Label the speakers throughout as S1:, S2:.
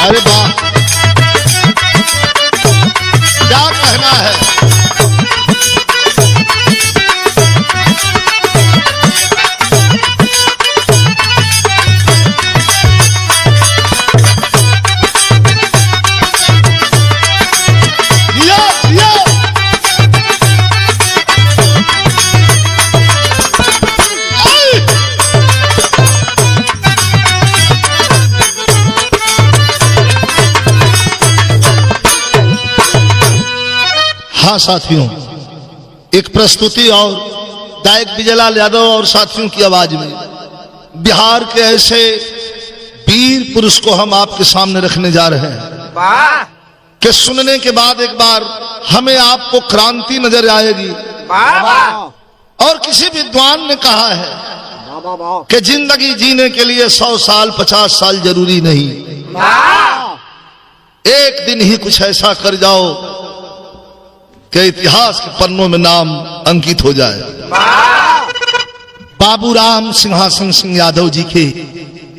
S1: अरे वाह, क्या कहना है। हाँ साथियों, एक प्रस्तुति और गायक विजयलाल यादव और साथियों की आवाज में बिहार के ऐसे वीर पुरुष को हम आपके सामने रखने जा रहे हैं कि सुनने के बाद एक बार हमें आपको क्रांति नजर आएगी। और किसी विद्वान ने कहा है कि जिंदगी जीने के लिए 100 साल 50 साल जरूरी नहीं, एक दिन ही कुछ ऐसा कर जाओ कि इतिहास के पन्नों में नाम अंकित हो जाए। बाबूराम सिंहासन सिंह यादव जी के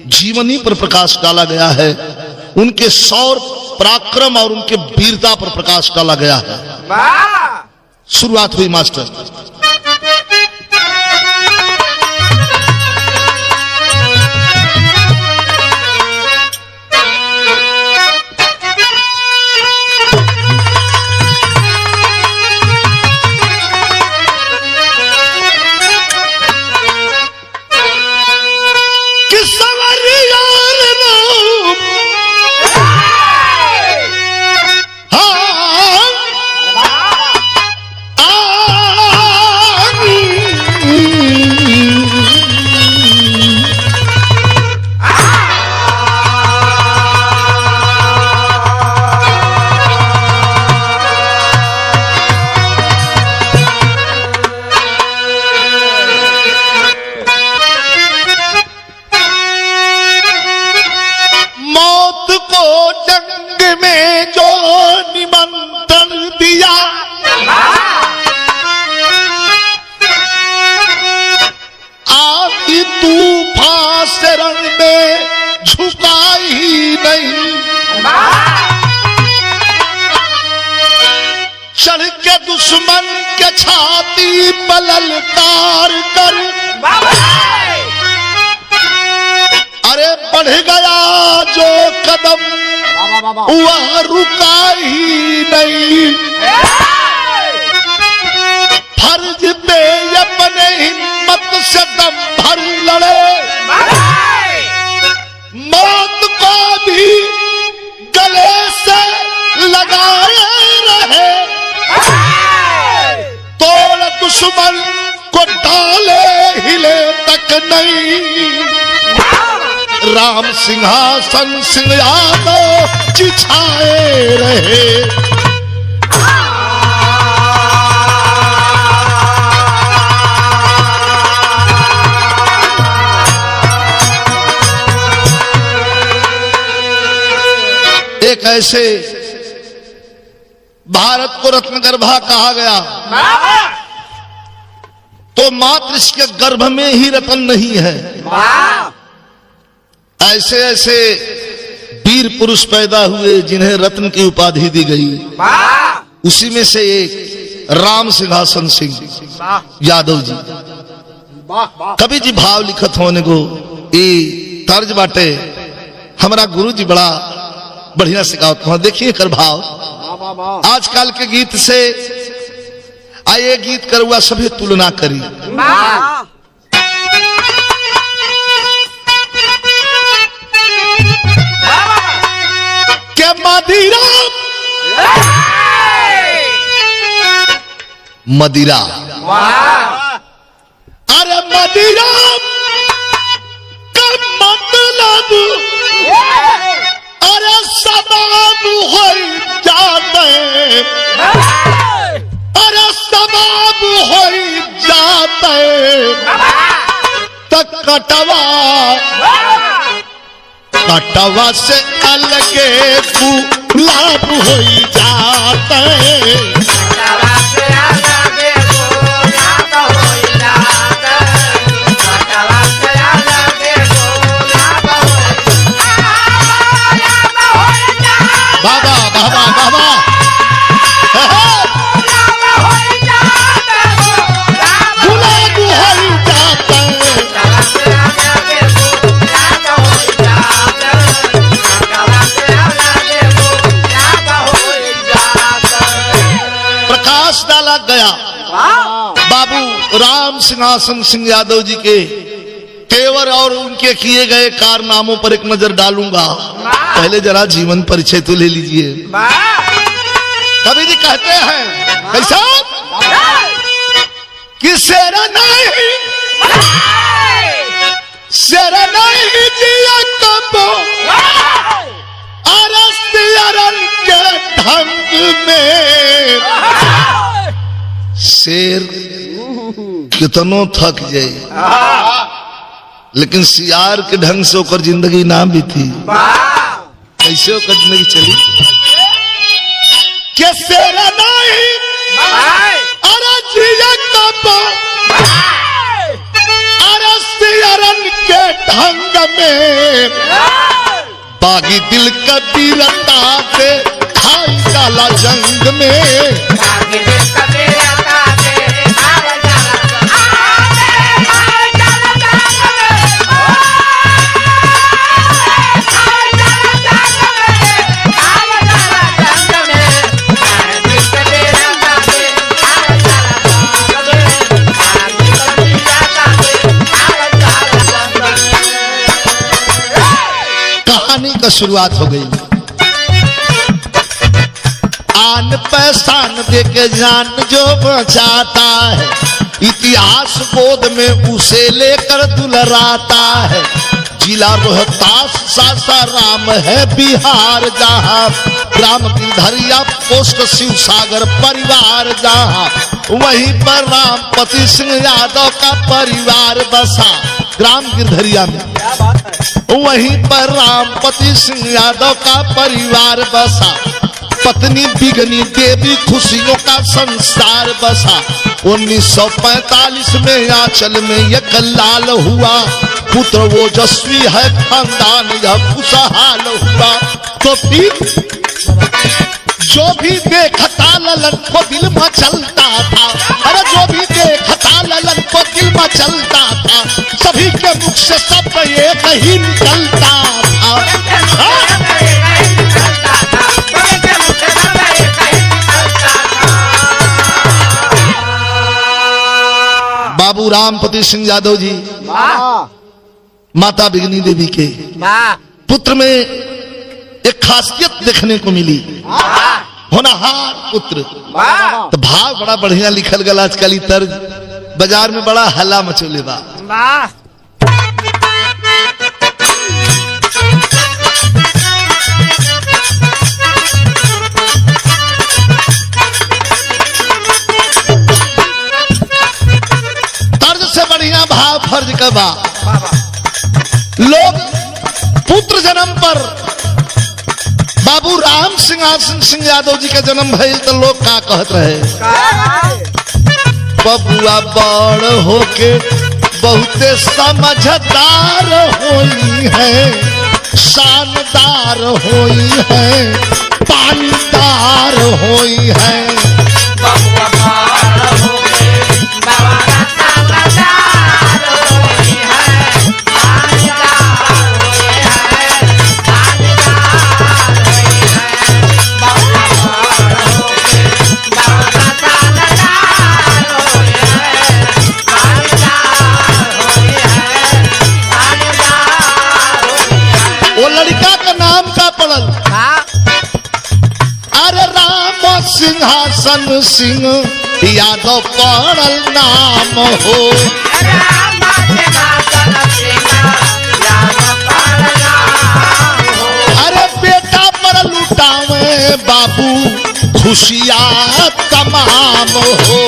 S1: जीवनी पर प्रकाश डाला गया है, उनके शौर्य पराक्रम और उनके वीरता पर प्रकाश डाला गया है। शुरुआत हुई मास्टर। चढ़ के दुश्मन के छाती पर ललकार कर, अरे बढ़ गया जो कदम वह रुका ही नहीं। फर्ज पे अपने हिम्मत से दम भर लड़े, मौत को भी गले से लगाए रहे, तोड़ दुश्मन को डाले हिले तक नहीं। राम सिंहासन सिंह यादव चिछाए रहे। एक ऐसे भारत को रत्न गर्भा कहा गया, तो मात्र इसके गर्भ में ही रत्न नहीं है। ऐसे ऐसे वीर पुरुष पैदा हुए जिन्हें रत्न की उपाधि दी गई। उसी में से एक राम सिंहासन सिंह यादव जी। कवि जी भाव लिखत होने को ये तर्ज बाटे, हमारा गुरु जी बड़ा बढ़िया सिखावत हो। देखिए कर भाव आजकल के गीत से आए गीत कर हुआ सभी तुलना करी। क्या मदिरा मदिरा, अरे मदिरा का मतलब अरे सबाब हो जाते, अरे सबाब हो जाते तक कटवा कटवा से अलगे गुलाब हो जाते। सिंहासन सिंह यादव जी के तेवर और उनके किए गए कारनामों पर एक नजर डालूंगा। पहले जरा जीवन परिचय तो ले लीजिए। कवि जी कहते हैं कैसा कि शेरा नहीं जिया कबो अरसियरन के ढंग में। शेर कितनो थक जाए लेकिन सियार के ढंग से ओकर जिंदगी ना भी थी। कैसे ओकर जिंदगी चली के शेरा नहीं अरे जिया कबो अरसियरन के ढंग में। बागी दिल कबीरता से खाई डाला जंग में। कहानी का शुरुआत हो गई। आन पैसान दे के जान जो बचाता है, इतिहास बोध में उसे लेकर दुलराता है। जिला रोहतास सासाराम है बिहार जहाँ, ग्राम गिरधरिया पोस्ट शिव सागर परिवार जहाँ, वहीं पर रामपति सिंह यादव का परिवार बसा। ग्राम गिरधरिया में वहीं पर रामपति सिंह यादव का परिवार बसा। पत्नी बिगनी देवी खुशियों का संसार बसा। 1945 में आंचल में एक लाल हुआ, पुत्र ओजस्वी है खानदान यह खुशहाल हुआ। तो फिर जो भी देखता ललन को दिल में चलता था, अरे जो भी देखता ललन को दिल में चलता था, सभी के मुख से सब एक ही निकलता था। बाबू रामपति सिंह यादव जी माता बिगनी देवी के पुत्र में एक खासियत देखने को मिली, होनहार पुत्र। तो भाव बड़ा बढ़िया लिखल गल। आजकल तर्ज बाजार में बड़ा हल्ला मचोले बा। तर्ज से बढ़िया भाव फर्ज का बा। लोग पुत्र जन्म पर बाबू राम सिंह यादव जी का जन्म भइल तो लोग का कहत रहे, बबुआ बड़ होके बहुते समझदार होई है, शानदार होई है, पानीदार होई है। बबुआ बड़ होके बहुते समझदार होई है, पानीदार होई है, सिंहासन सिंह यादव पड़ल नाम हो। अरे बेटा पर लुटावे बाबू खुशियाँ तमाम हो।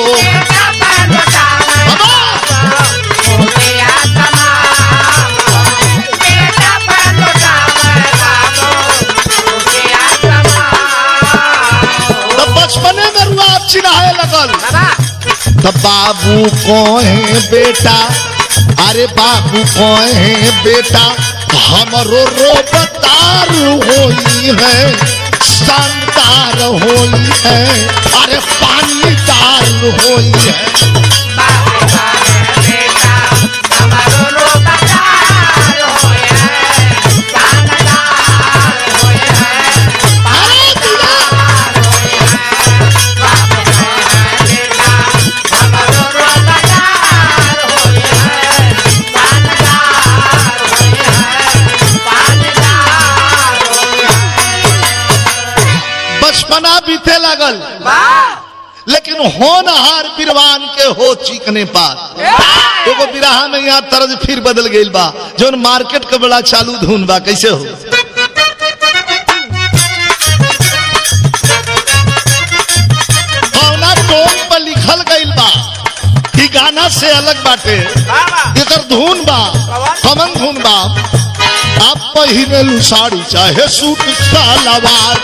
S1: बचपने में रुआब चिन्हाए लगल। तो बाबू को है बेटा, अरे बाबू को है बेटा, हमरो रोबतार होई है, शानदार होई है, अरे पानीदार होई है। सपना बीते लागल, लेकिन होनहार बिरवान के हो चीकने पार। एगो बिरहा में यहाँ तर्ज फिर बदल गई बा, जो मार्केट का बड़ा चालू धुन बा। कैसे हो? कौना टोन पर लिखल गई बा कि गाना से अलग बाटे, इधर धुन बा, कमन धुन बा। आप पहिने लू साड़ी चाहे सूट सलवार,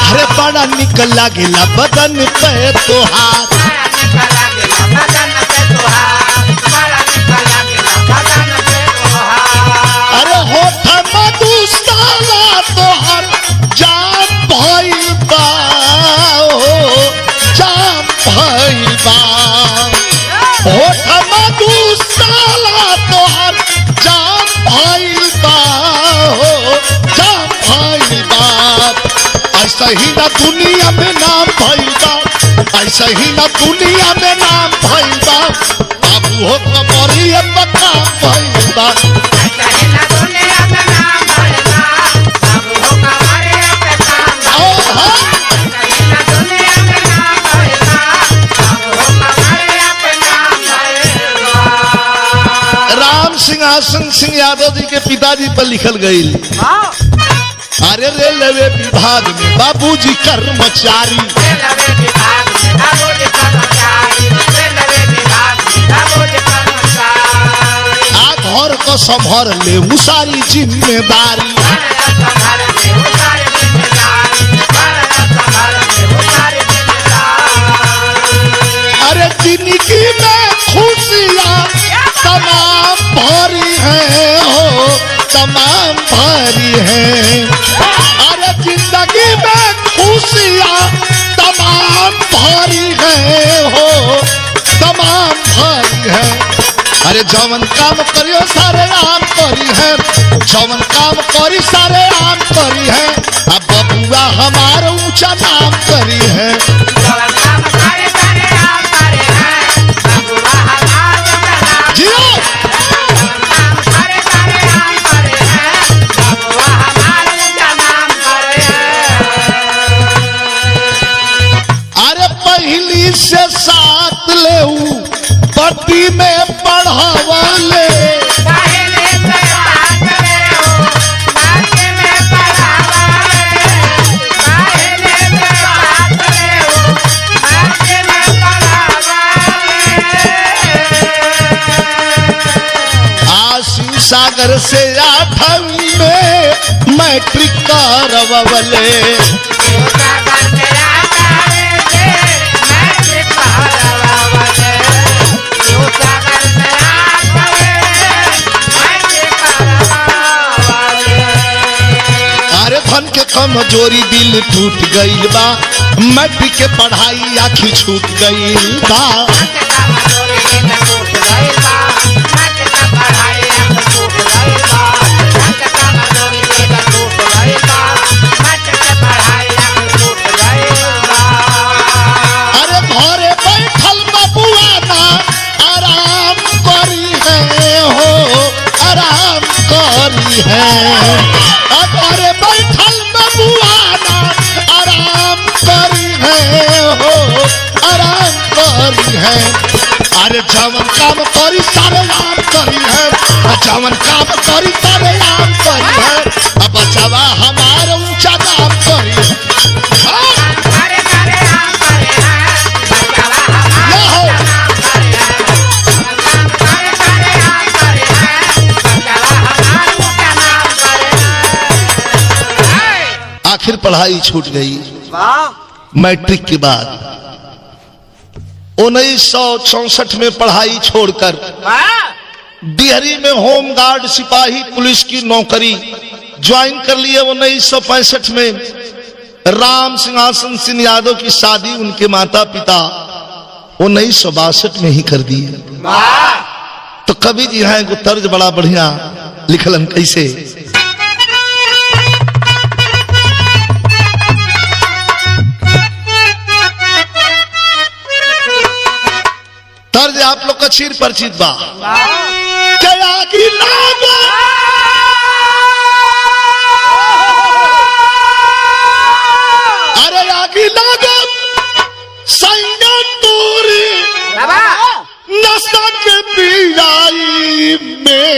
S1: अरे बड़ा निकल लागेला बदन पे तोहार, अरे होठ मधुशाला तोहर जाम भइल बा, जाम भइल बा। होठ मधुशाला तोहर जाम भइल बा, जाम भइल बा। ऐसा ही ना दुनिया में नाम भइल बा, ऐसा ही ना दुनिया में नाम भइल बा। बाबू हो कमरिया पक्का भइल बा, सिंहासन सिंह यादव जी के पिताजी पर लिखल गई। अरे रेलवे विभाग में बाबूजी कर्मचारी, आ घर को संभर ले वो सारी जिम्मेदारी, अरे जिंदगी में खुशियाँ तमाम भरी है, हो तमाम भरी है। अरे जिंदगी में खुशियाँ तमाम भरी है, हो तमाम भरी है। अरे जवन काम करियो सारे आम करी है, जवन काम करी सारे आम करी है। अब बबुआ हमारा ऊंचा नाम करी है, से साथ ले पट्टी में पढ़ावाले, आशिव सागर से 8वीं में मैट्रिक करवले, धन के कमजोरी दिल टूट गईल बा, मैट्रिक के पढ़ाई आखी छूट गईल बा। अरे घरे बैठल बबुआ ना आराम करी है, हो आराम करी है। अरे बैठल बबुआना आराम करी है, हो आराम करी है। अरे जवन काम करी सारे आम करी है, जवन काम करी सारे आम करी है। अब बचावा हमारा ऊंचा नाम करी है, आखिर पढ़ाई छूट गई। मैट्रिक के बाद 1964 में पढ़ाई छोड़कर डिहरी में होमगार्ड सिपाही पुलिस की नौकरी ज्वाइन कर लिए। 1965 में राम सिंहासन सिंह यादव की शादी उनके माता पिता 1962 में ही कर दी। तो कवि जी हैं को तर्ज बड़ा बढ़िया लिखलन। कैसे? तर्ज आप लोग का चीर परिचित बा। क्या अरे आगे लागो संगा तोरी नशा के पीड़ाई में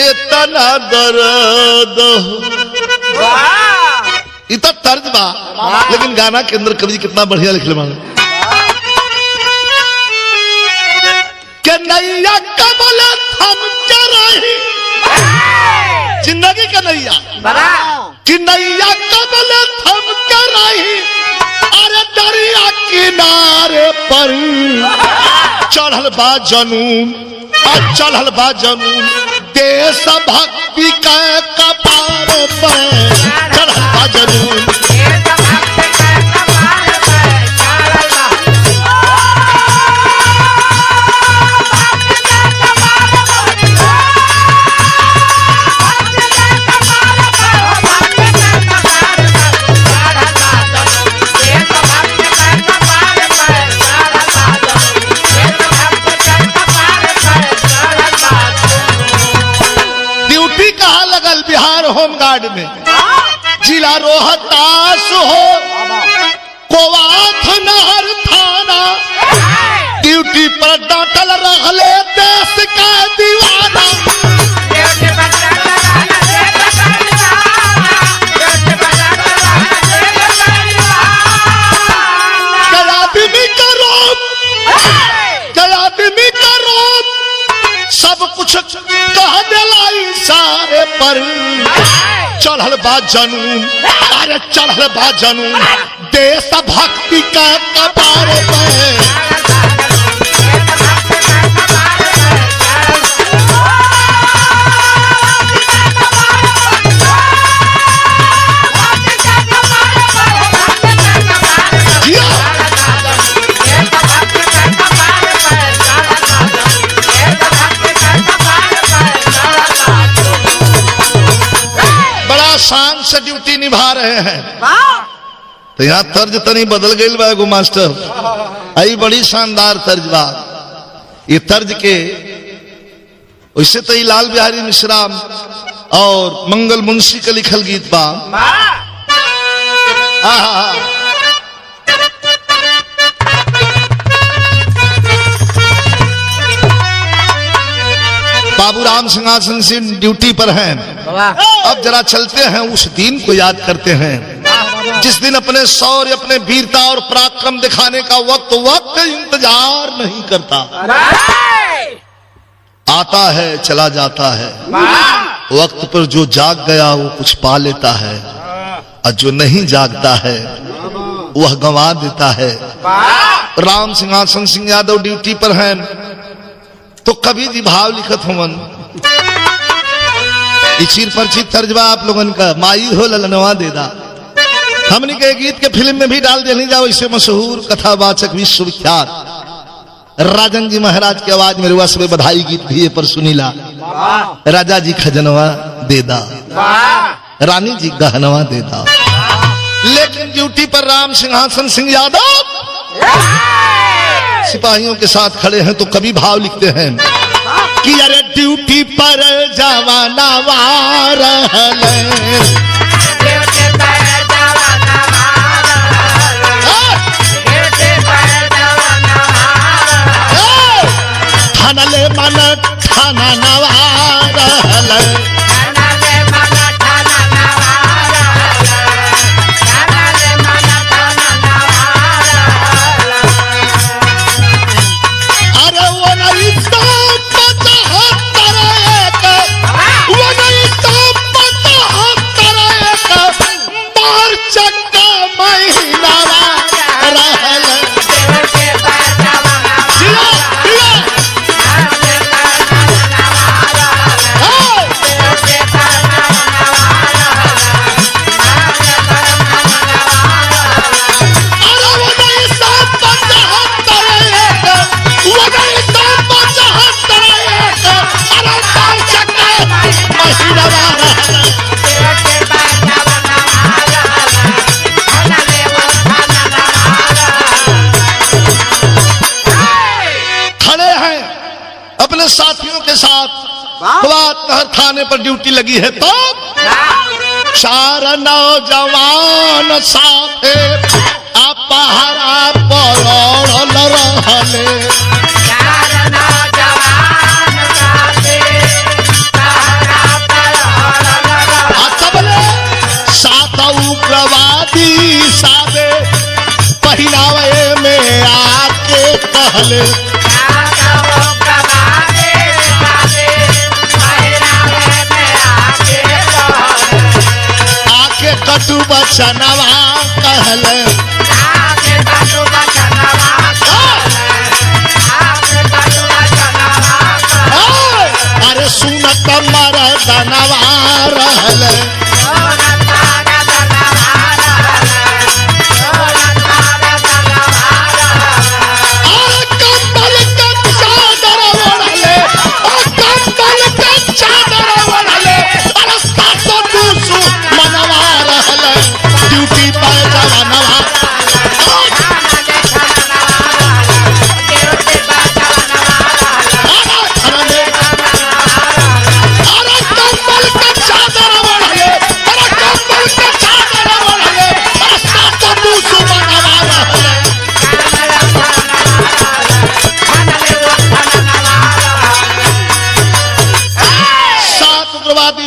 S1: इतना दर्द इतना तर्ज बा, लेकिन गाना के अंदर कवि कितना बढ़िया लिख ले कि नैया कमल थम के रही जिंदगी का नैया कि नैया कमल थम के रही अरे दरिया किनारे पर चढ़ल बा जनून चढ़ल बा जनून देश भक्ति का कपार पर चढ़ल बा जनून होमगार्ड में जिला रोहतास हो कोवाथ नहर थाना ड्यूटी पर डांटल रहले देश का दीवाना आदमी करो सब कुछ कह दिला इशारे पर चढ़ल बा जनून अरे चढ़ल बा जनून देश भक्ति का कपार पे शान से ड्यूटी निभा रहे हैं। तो यहाँ तर्ज तनी बदल गई बा एगो मास्टर आई बड़ी शानदार तर्ज बा। ये तर्ज के वैसे तो लाल बिहारी मिश्रा और मंगल मुंशी का लिखल गीत बा। बाबूराम सिंहासन से ड्यूटी पर हैं। अब जरा चलते हैं उस दिन को याद करते हैं जिस दिन अपने शौर्य अपने वीरता और पराक्रम दिखाने का वक्त इंतजार नहीं करता, आता है चला जाता है। वक्त पर जो जाग गया वो कुछ पा लेता है और जो नहीं जागता है वह गंवा देता है। राम सिंहासन सिंह यादव ड्यूटी पर हैं तो कभी जी भाव लिखत होवन चिर परिचित तर्जबा आप लोगन का माई हो ललनवा देदा। हमने के गीत के फिल्म में भी डाल देनी जाओ। इसे मशहूर कथावाचक विश्वविख्यात राजन जी महाराज की आवाज में रुआ सब बधाई गीत भी पर सुनीला। राजा जी खजनवा देदा, रानी जी गहनवा देदा। लेकिन ड्यूटी पर राम सिंहासन सिंह यादव सिपाहियों के साथ खड़े हैं तो कभी भाव लिखते हैं कि अरे ड्यूटी पर जवाना वार थानले मन थाना नवार साथियों के साथ थाने पर ड्यूटी लगी है तो चार नौजवान साथे अपहरा पड़ल रहले। सात उग्रवादी सादे पहनावे में आके कहले। आके कटु बचनवा कहले। अरे सुनत मरदनवा रहले।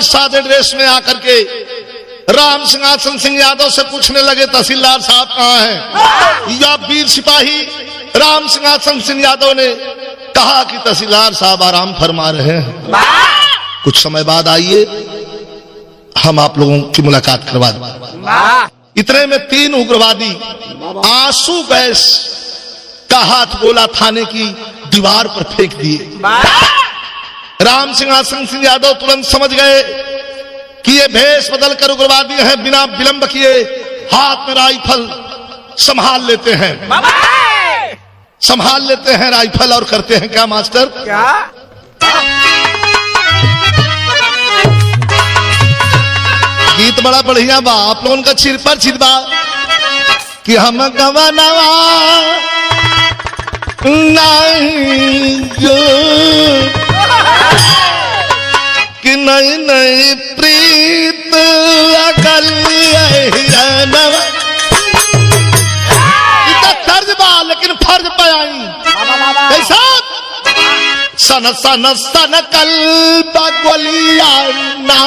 S1: सादे ड्रेस में आकर के राम सिंहासन सिंह यादव से पूछने लगे तहसीलदार साहब कहाँ हैं? या वीर सिपाही राम सिंहासन सिंह यादव ने कहा कि तहसीलदार साहब आराम फरमा रहे हैं, कुछ समय बाद आइए हम आप लोगों की मुलाकात करवा दें। इतने में तीन उग्रवादी आंसू गैस का हाथ गोला थाने की दीवार पर फेंक दिए। राम सिंहासन सिंह यादव तुरंत समझ गए कि ये भेष बदलकर उग्रवादी हैं। बिना विलंब किए हाथ में राइफल संभाल लेते हैं, संभाल लेते हैं राइफल और करते हैं क्या मास्टर? क्या गीत बड़ा बढ़िया बा, आप लोगों का चिर पर चिर बा कि हम गवानवा नहीं जो कि नई नई प्रीत अकल तर्ज बा लेकिन फर्ज पे आई कैसा? सन सन सन कल बागवलिया ना,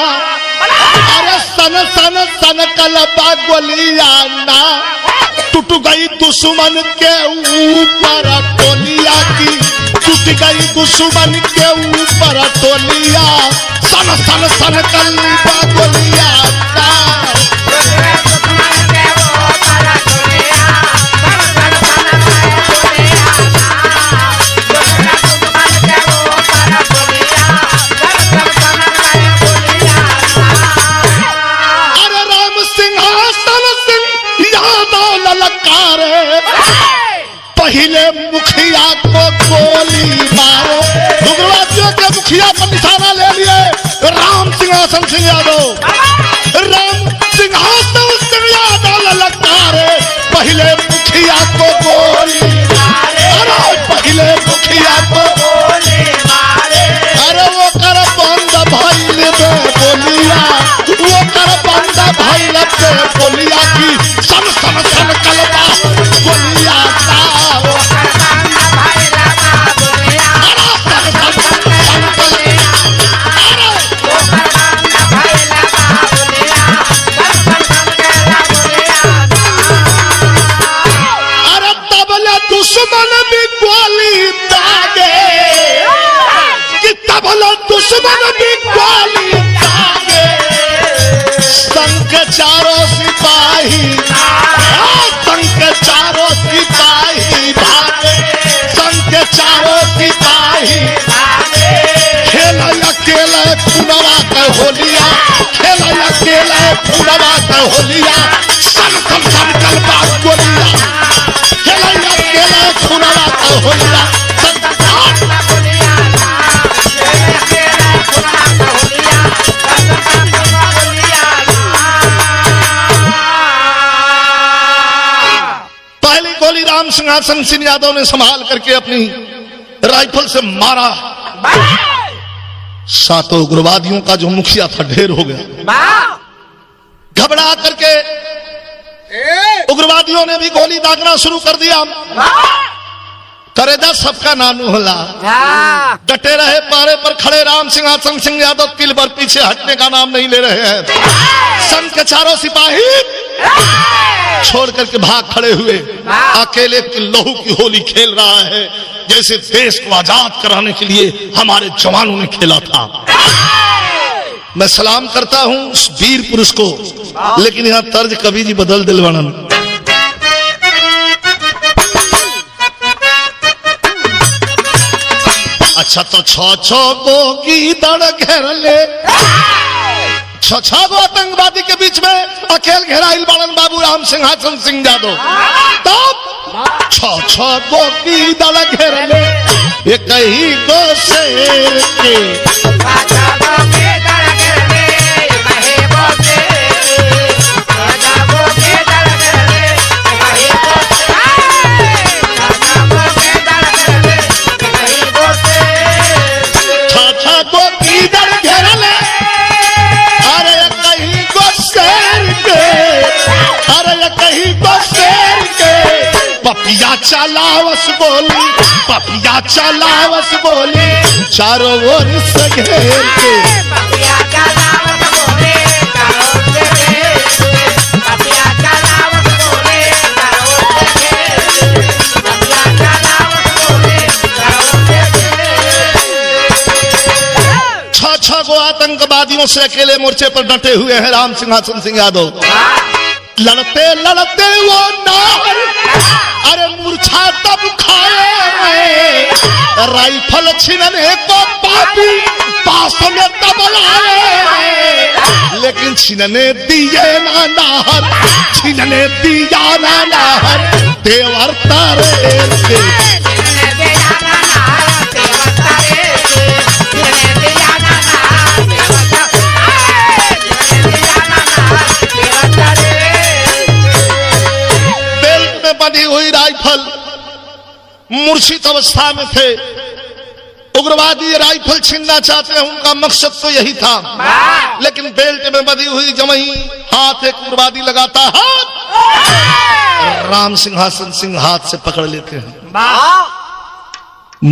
S1: अरे सन सन सन कल बागवलिया ना, टूट गई दुश्मन के ऊपर टोलिया की, टूट गई दुश्मन के ऊपर टोलिया। सन सन सन कल बागवलिया ना, अरे राम सिंहासन सिंह यादव ललकारे, पहले मुखिया को गोली मारो। उग्रवादियों के मुखिया पर निशाना ले लिए राम सिंहासन सिंह यादव। राम सिंहासन सिंह यादव ललकारे, पहले मुखिया को गोली मारे, पहले मुखिया को गोली मारे। अरे वो कर बंद भइल बे बोलिया, वो कर बंद भइल बे बोलिया की, सन सन सन कलबा बोलिया का, दुश्मन भी गोली दागे कि तबला दुश्मन भी गोली दागे। संग के चारों सिपाही, संग के चारों सिपाही भागे, संग के चारों सिपाही खेल अकेले पुनवा का होलिया, खेल अकेले पुनवा का होलिया। सन सन सन कलबा गोलिया, पहली गोली राम सिंहासन सिंह यादव ने संभाल करके अपनी राइफल से मारा। सातों उग्रवादियों का जो मुखिया था ढेर हो गया। घबरा करके उग्रवादियों ने भी गोली दागना शुरू कर दिया। करेजा सबका नानू होला। डटे रहे पारे पर खड़े राम सिंहासन सिंह यादव तिल भर पीछे हटने का नाम नहीं ले रहे हैं। संघ के चारों सिपाही छोड़ करके भाग खड़े हुए। अकेले लहू की होली खेल रहा है जैसे देश को आजाद कराने के लिए हमारे जवानों ने खेला था। मैं सलाम करता हूं उस वीर पुरुष को, लेकिन यहां तर्ज कवि जी बदल दिल वर्णन। अच्छा तो छो गो की दड़ घेर ले, छो गो आतंकवादी के बीच में अकेल घेराइल बालन बाबू राम सिंहासन सिंह यादव। तब छो गो की दड़ घेर ले, ये कहीं गो शेर के पपिया चलावस बोली, पपिया चलावस बोली चारों ओर से घेर के। पपिया चलावस बोली, चारों ओर से घेर के। पपिया चलावस बोली, चारों ओर से घेर के। पपिया चलावस बोली, चारों ओर से घेर। छह गो आतंकवादियों से अकेले मोर्चे पर डटे हुए हैं राम सिंहासन सिंह यादव। लड़ते लड़ते वो नार अरे मूर्छा तब खाए, राइफल छीनने को पापी पास में तब आए, लेकिन छीनने दिए ना नाहर, छीनने दिया ना नाहर देवर तारे के। बनी हुई राइफल मूर्छित अवस्था में थे। उग्रवादी राइफल छीनना चाहते हैं, उनका मकसद तो यही था, लेकिन बेल्ट में बंधी हुई जमही हाथ एक उग्रवादी लगाता हाथ, राम सिंहासन सिंह हाथ से पकड़ लेते हैं।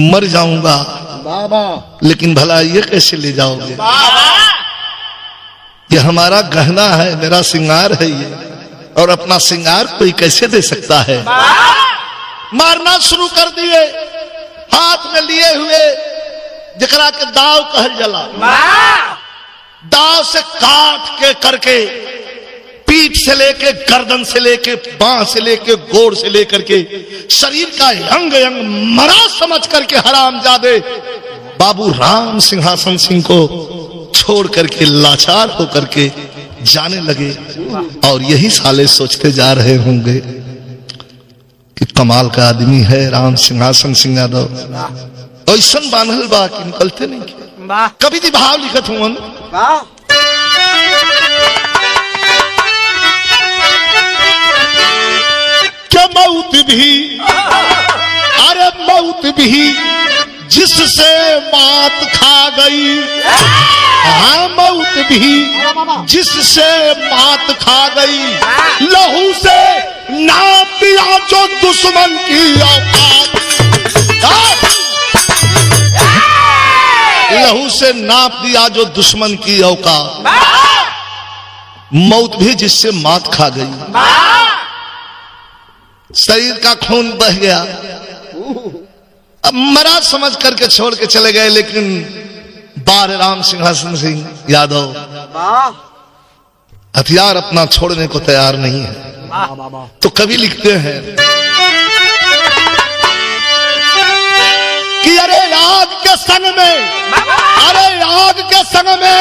S1: मर जाऊंगा लेकिन भला ये कैसे ले जाओगे, ये हमारा गहना है, मेरा श्रृंगार है ये, और अपना श्रृंगार कोई कैसे दे सकता है। मारना शुरू कर दिए, हाथ में लिए हुए जकरा के दाव कहल जला, दाव से काट के करके पीठ से लेके गर्दन से लेके बांह से लेके गोड़ से लेकर के शरीर का अंग अंग मरा समझ करके हरामजादे बाबू राम सिंहासन सिंह को छोड़ करके लाचार होकर के जाने लगे। और यही साले सोचते जा रहे होंगे कि कमाल का आदमी है राम सिंहासन सिंह यादव, ऐसा बांधल बा कि निकलते नहीं। कभी भी भाव लिखत हूं क्या मौत भी, अरे मौत भी जिससे मात खा गई, हाँ मौत भी जिससे मात खा गई, लहू से नाप दिया जो दुश्मन की औकात, लहू से नाप दिया जो दुश्मन की औकात, मौत भी जिससे मात खा गई। शरीर का खून बह गया, अब मरा समझ करके छोड़ के चले गए, लेकिन बार राम सिंहासन सिंह यादव हथियार अपना छोड़ने को तैयार नहीं है। तो कवि लिखते हैं कि अरे आग के संग में, अरे आग के संग में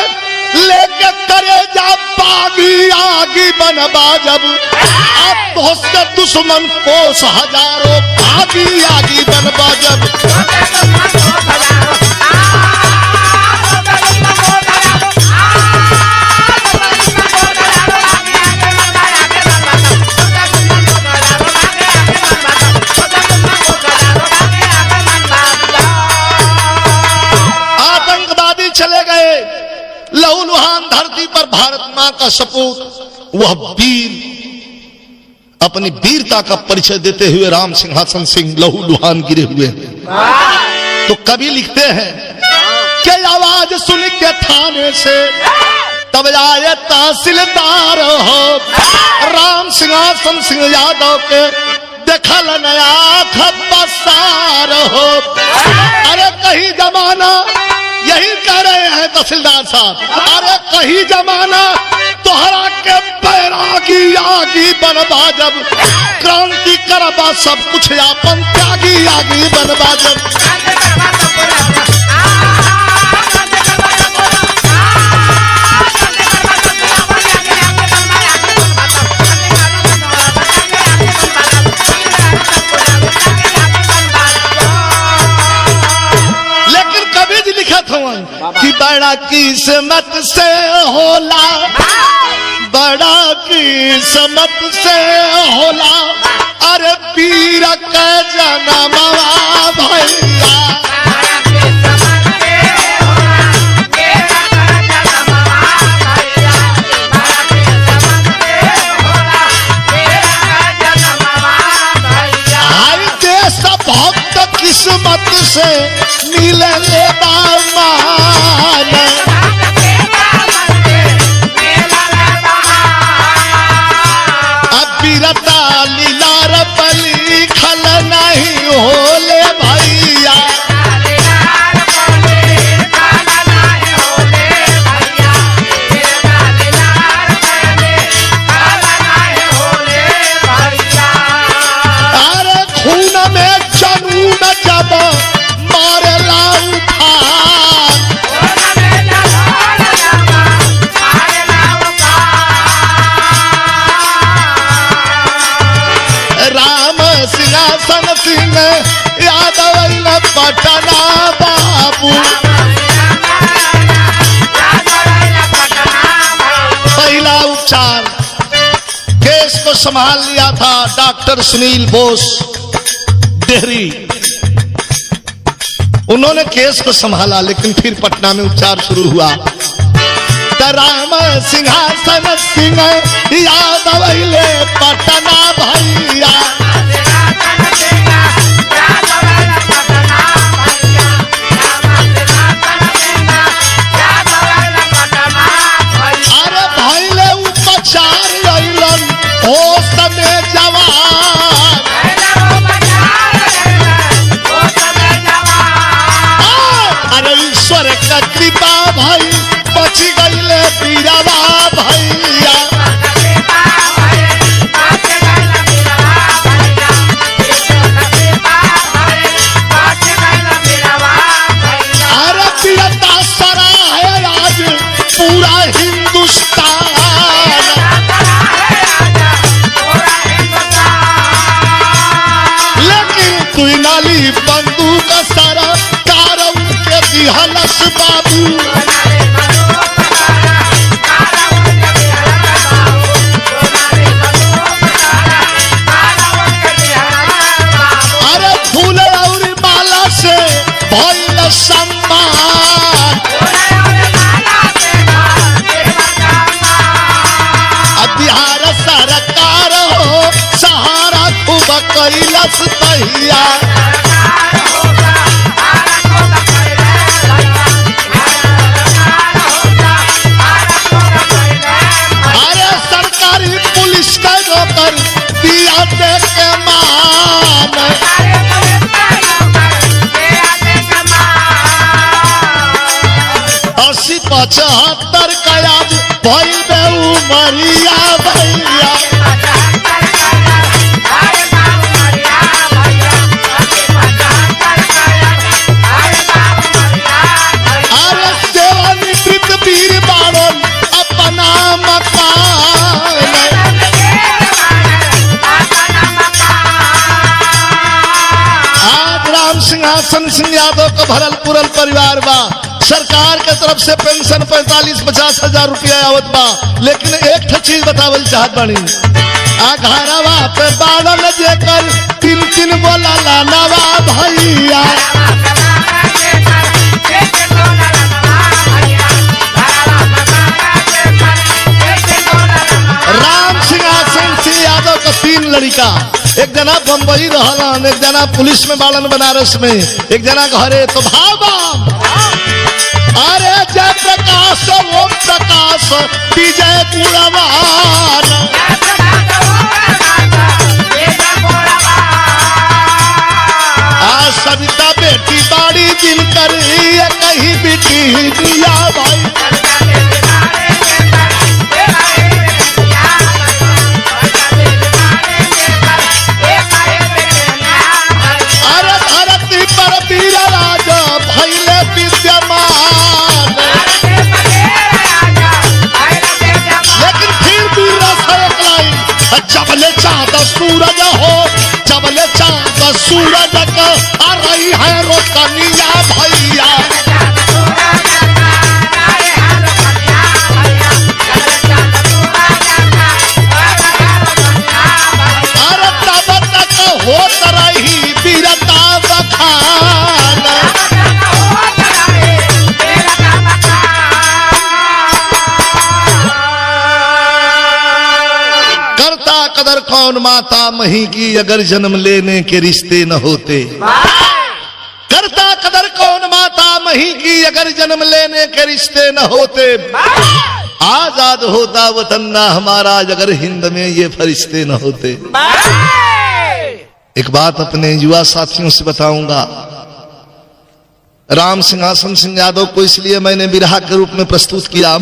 S1: लेके करे जा बागी आगी बनबा, जब अब दोस्त दुश्मन कोस हजारों बागी आगी बनबा, जब लहूलुहान धरती पर भारत मां का सपूत वह वीर अपनी वीरता का परिचय देते हुए राम सिंहासन सिंह लहूलुहान गिरे हुए हैं। तो कवि लिखते हैं कि आवाज सुन के थाने से तब आए तहसीलदार हो, राम सिंहासन सिंह यादव के देखल नया खबरदार हो। अरे कहीं जमाना, यही कह रहे हैं तहसीलदार साहब, अरे कहीं जमाना तोहरा के बैरागी आगी बनवा जब, क्रांति करबा सब कुछ आपन त्यागी आगी बनवा जब। कि बड़ा किस्मत से होला, बड़ा किस्मत से होला, अरे पीर का जनमवा भैया। हाय देश भक्त किस्मत से मिले पटना बाबू। पहला उपचार, केस को संभाल लिया था डॉक्टर सुनील बोस डेहरी, उन्होंने केस को संभाला, लेकिन फिर पटना में उपचार शुरू हुआ। राम सिंहासन सिंह यादव पटना भैया। भाई बच गईले पीरावा भैया। अरे पीरता सरा है आज पूरा हिंदुस्तान, लेकिन तू नाली बंदूक सारा कार के दिहलस बाबू। सम्मान बिहार सरकार हो सहारा खूब कैलस तहिया। अरे सरकारी पुलिस का नौकर दिया दे के मान। अस्सी 75 का आज भइल बे उमरिया भैया। अरे सेवानिवृत्त वीर बाड़न अपना मकान। आज राम सिंहासन सिंह यादव का भरल पुरल परिवार बा। सरकार के तरफ से पेंशन 45-50 हजार रुपया आवत बा, लेकिन एक चीज बतावल चाहत बानी, घरवा पे बाड़न जेकर 3-3 बोला लानवा भैया। लड़का, एक जना बम्बई रहलन, एक जना पुलिस में बालन बनारस में, एक जना घरे। तो भावा अरे जय प्रकाश ओम प्रकाश विजय गुणवान, सविता बेटी बाड़ी जिनकर कहीं बेटी दिया भाई। अरे धरती पर वीर राजा भैले विद्यमान, लेकिन फिर भी रस एक लाइन, जबले चाँद सूरज हो, जबले चाँद सूरज का आ रही है रोशनिया भैया। अरे तब तक होत रही वीरता बखान, करता कदर कौन माता मही की अगर जन्म लेने के रिश्ते न होते। करता कदर कौन माता मही की अगर जन्म लेने के रिश्ते न होते। आजाद होता वतन ना हमारा अगर हिंद में ये फरिश्ते न होते। एक बात अपने युवा साथियों से बताऊंगा, राम सिंहासन सिंह यादव को इसलिए मैंने बिरहा के रूप में प्रस्तुत किया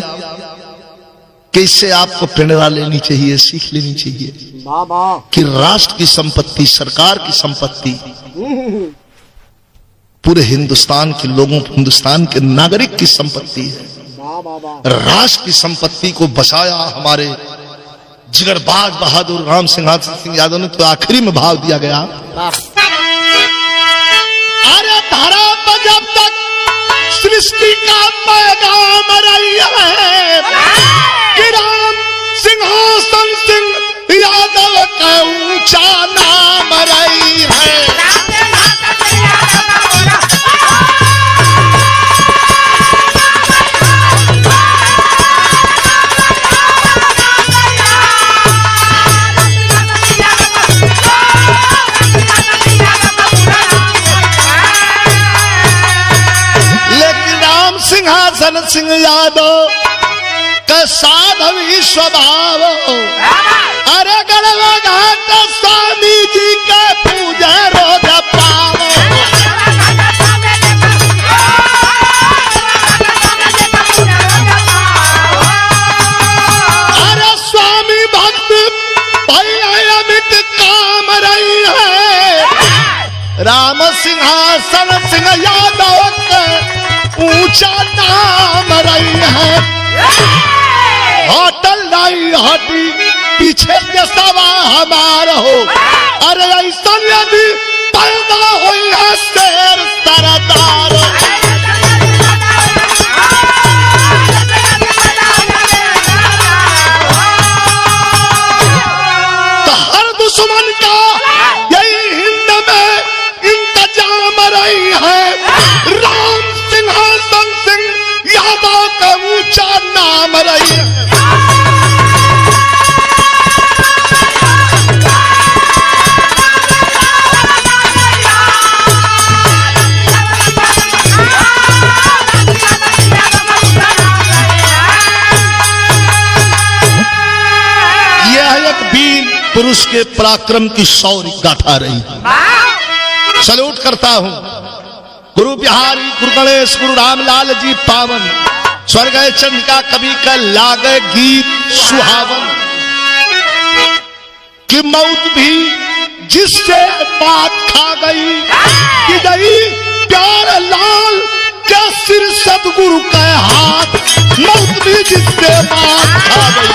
S1: कि इससे आपको प्रेरणा लेनी चाहिए, सीख लेनी चाहिए कि राष्ट्र की संपत्ति, सरकार की संपत्ति पूरे हिंदुस्तान के लोगों, हिंदुस्तान के नागरिक की संपत्ति है। राष्ट्र की संपत्ति को बचाया हमारे जिगरबाज बहादुर राम सिंहासन सिंह यादव ने। तो आखिरी में भाव दिया गया, अरे धरा पर जब तक सृष्टि का पैगाम रही है कि राम सिंहासन सिंह यादव का ऊंचा नाम रही है। सिंहासन सिंह यादव का साधवी स्वभाव, अरे गढ़वा घाट स्वामी जी के पूजा रोज पाव। अरे स्वामी भक्त भैया अमित काम रही है। राम सिंहासन सिंह यादव के ऊंचा नाम रही है। होटल लाई हटी पीछे के सवा हमार हो, अरे ऐसा यदि पैदा हुई है शेर सरदार। तो हर दुश्मन का यही हिंद में इंतजाम रही है। राम सिंहासन सिंह यादव का ऊंचा नाम रही है। यह एक वीर पुरुष के पराक्रम की शौर्य गाथा रही। सैल्यूट करता हूं गुरु बिहारी, गुरु गणेश, गुरु रामलाल जी पावन, स्वर्ग चंद्रिका कवि का लागे गीत सुहावन। कि मौत भी जिससे बात खा गई, कि गई प्यार लाल के सिर सतगुरु के हाथ। मौत भी जिससे बात खा गई।